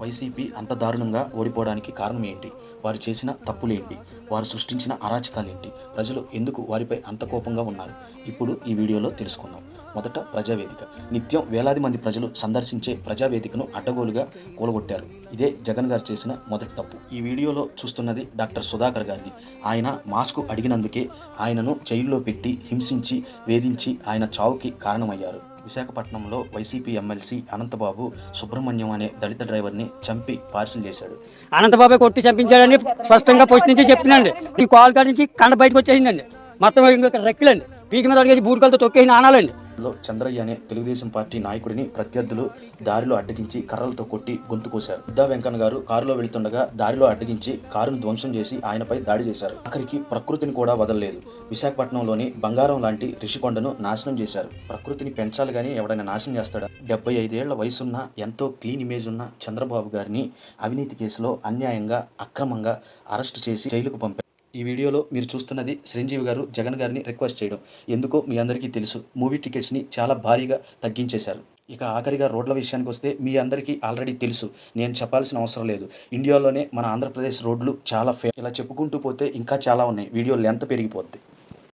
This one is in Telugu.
వైసీపీ అంత దారుణంగా ఓడిపోవడానికి కారణం ఏంటి? వారు చేసిన తప్పులేంటి? వారు సృష్టించిన అరాచకాలేంటి? ప్రజలు ఎందుకు వారిపై అంత కోపంగా ఉన్నారు? ఇప్పుడు ఈ వీడియోలో తెలుసుకుందాం. మొదట ప్రజావేదిక. నిత్యం వేలాది మంది ప్రజలు సందర్శించే ప్రజావేదికను అడ్డగోలుగా కూలగొట్టారు. ఇదే జగన్ గారు చేసిన మొదటి తప్పు. ఈ వీడియోలో చూస్తున్నది డాక్టర్ సుధాకర్ గారిని. ఆయన మాస్కు అడిగినందుకే ఆయనను జైల్లో పెట్టి హింసించి వేధించి ఆయన చావుకి కారణమయ్యారు. విశాఖపట్నంలో వైసీపీ ఎమ్మెల్సీ అనంతబాబు సుబ్రహ్మణ్యం అనే దళిత డ్రైవర్ని చంపి పార్సిల్ చేశాడు. అనంతబాబు కొట్టి చంపించాడని స్పష్టంగా పోస్ట్ నుంచి చెప్తున్నాండి. ఈ కాల్ కాడి నుంచి కండ బయటకు వచ్చేసిందండి. మొత్తం ఇంకా రెక్కలండి పీకి మీద అడిగేసి బూడికలతో తొక్కేసి ఆనాలండి. చంద్రయ్య అనే తెలుగుదేశం పార్టీ నాయకుడిని ప్రత్యర్థులు దారిలో అడ్డగించి కర్రలతో కొట్టి గొంతు కోశారు. బుద్దా వెంకన్న గారు కారులో వెళ్తుండగా దారిలో అడ్డగించి కారును ధ్వంసం చేసి ఆయనపై దాడి చేశారు. ఆఖరికి ప్రకృతిని కూడా వదలలేదు. విశాఖపట్నంలోని బంగారం లాంటి రిషికొండను నాశనం చేశారు. ప్రకృతిని పెంచాలి కానీ ఎవడైనా నాశనం చేస్తాడా? 75 ఏళ్ల వయసున్న ఎంతో క్లీన్ ఇమేజ్ ఉన్న చంద్రబాబు గారిని అవినీతి కేసులో అన్యాయంగా అక్రమంగా అరెస్టు చేసి జైలుకు పంపారు. ఈ వీడియోలో మీరు చూస్తున్నది చిరంజీవి గారు జగన్ గారిని రిక్వెస్ట్ చేయడం. ఎందుకో మీ అందరికీ తెలుసు, మూవీ టికెట్స్ని చాలా భారీగా తగ్గించేశారు. ఇక ఆఖరిగా రోడ్ల విషయానికి వస్తే మీ అందరికీ ఆల్రెడీ తెలుసు, నేను చెప్పాల్సిన అవసరం లేదు. ఇండియాలోనే మన ఆంధ్రప్రదేశ్ రోడ్లు చాలా ఇలా చెప్పుకుంటూ పోతే ఇంకా చాలా ఉన్నాయి. Video length పెరిగిపోద్ది.